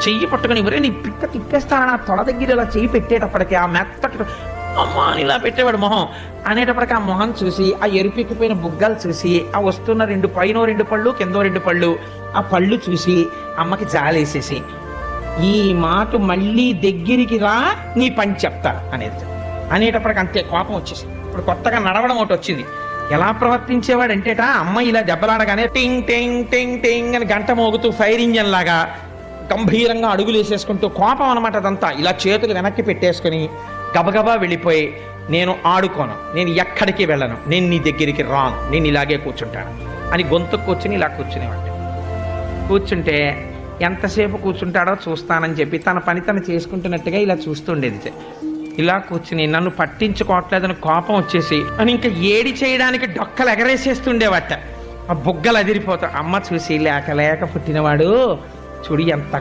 చెయ్యి పట్టుకుని ఒరే నీ పిక్క తిప్పేస్తానని ఆ తొడ దగ్గర ఇలా చెయ్యి పెట్టేటప్పటికి ఆ మెత్తటి అమ్మా అని ఇలా పెట్టేవాడు మొహం అనేటప్పటికి ఆ మొహం చూసి ఆ ఎరుపెక్కిపోయిన బుగ్గలు చూసి ఆ వస్తున్న పైన 2 పళ్ళు కింద 2 పళ్ళు ఆ పళ్ళు చూసి అమ్మకి జాలేసేసి ఈ మాట మళ్ళీ దగ్గరికి రా నీ పని చెప్తా అనేటప్పటికి అంతే కోపం వచ్చేసి ఇప్పుడు కొత్తగా నడవడం ఒకటి వచ్చింది. ఎలా ప్రవర్తించేవాడంటేట అమ్మ ఇలా దెబ్బలాడగానే టింగ్ టింగ్ టింగ్ టింగ్ అని గంట మోగుతూ ఫైర్ ఇంజన్ లాగా గంభీరంగా అడుగులు వేసేసుకుంటూ కోపం అనమాట అదంతా. ఇలా చేతులు వెనక్కి పెట్టేసుకుని గబగబా వెళ్ళిపోయి నేను ఆడుకోను, నేను ఎక్కడికి వెళ్ళను, నేను నీ దగ్గరికి రాను, నేను ఇలాగే కూర్చుంటాను అని గొంతు కూర్చుని ఇలా కూర్చునేవాడు. కూర్చుంటే ఎంతసేపు కూర్చుంటాడో చూస్తానని చెప్పి తన పని తను చేసుకుంటున్నట్టుగా ఇలా చూస్తుండేది. ఇలా కూర్చుని నన్ను పట్టించుకోవట్లేదని కోపం వచ్చేసి అని ఇంకా ఏడి చేయడానికి డొక్కలు ఎగరేసేస్తుండేవట. ఆ బుగ్గలు అదిరిపోతా. అమ్మ చూసి లేక లేక పుట్టినవాడు చూడు ఎంత